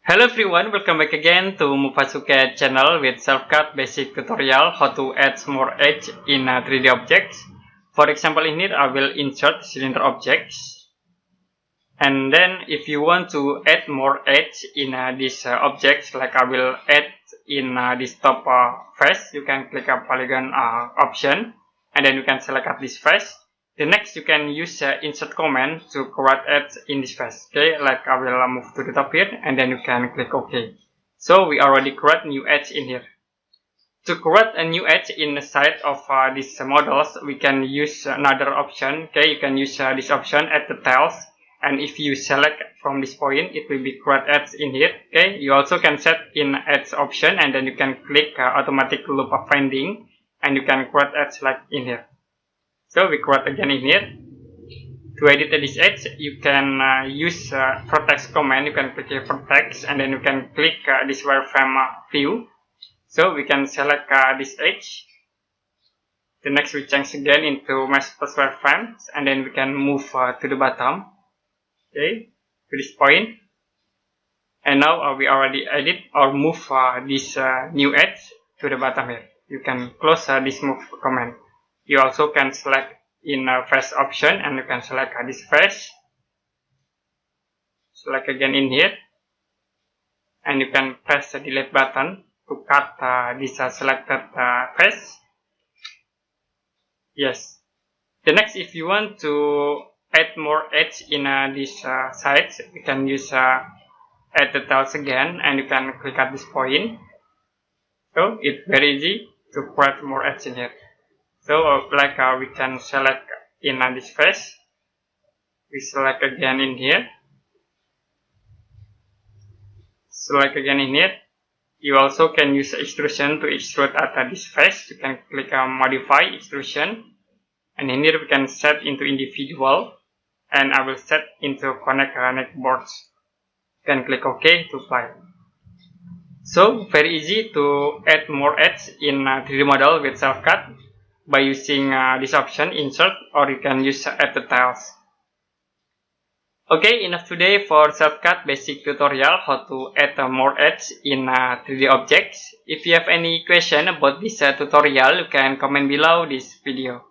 Hello everyone, welcome back again to SelfCAD channel with SelfCAD basic tutorial how to add more edge in 3D objects. For example, in here I will insert cylinder objects, and then if you want to add more edge in these objects, like I will add in this top face, you can click a polygon option, and then you can select this face. The next you can use insert command to create edge in this face. Okay, like I will move to the top here, and then you can click OK. So we already create new edge in here. To create a new edge in the side of these models, we can use another option. Okay, you can use this option add details, and if you select from this point, it will be create edge in here. Okay, you also can set in edge option, and then you can click automatic loop of finding, and you can create edge like in here. So we create again in here. To edit this edge, you can use vertex command. You can click here vertex, and then you can click this wireframe view. So we can select this edge. The next we change again into mesh plus wireframes, and then we can move to the bottom. Okay, to this point. And now we already edit or move this new edge to the bottom here. You can close this move command. You also can select in face option, and you can select this face. Select again in here, and you can press the delete button to cut this selected face. Yes. The next, if you want to add more edge in these sides, you can use add details again, and you can click at this point. So it's very easy to create more edge in here. So like we can select in this face, we select again in here, select again in here. You also can use extrusion to extrude at this face. You can click modify extrusion, and in here we can set into individual, and I will set into connect neck boards. You can click OK to apply. So very easy to add more edge in 3D model with SelfCAD by using this option insert, or you can use add details. Okay, enough today for SelfCAD basic tutorial how to add more edge in 3D objects. If you have any question about this tutorial, you can comment below this video.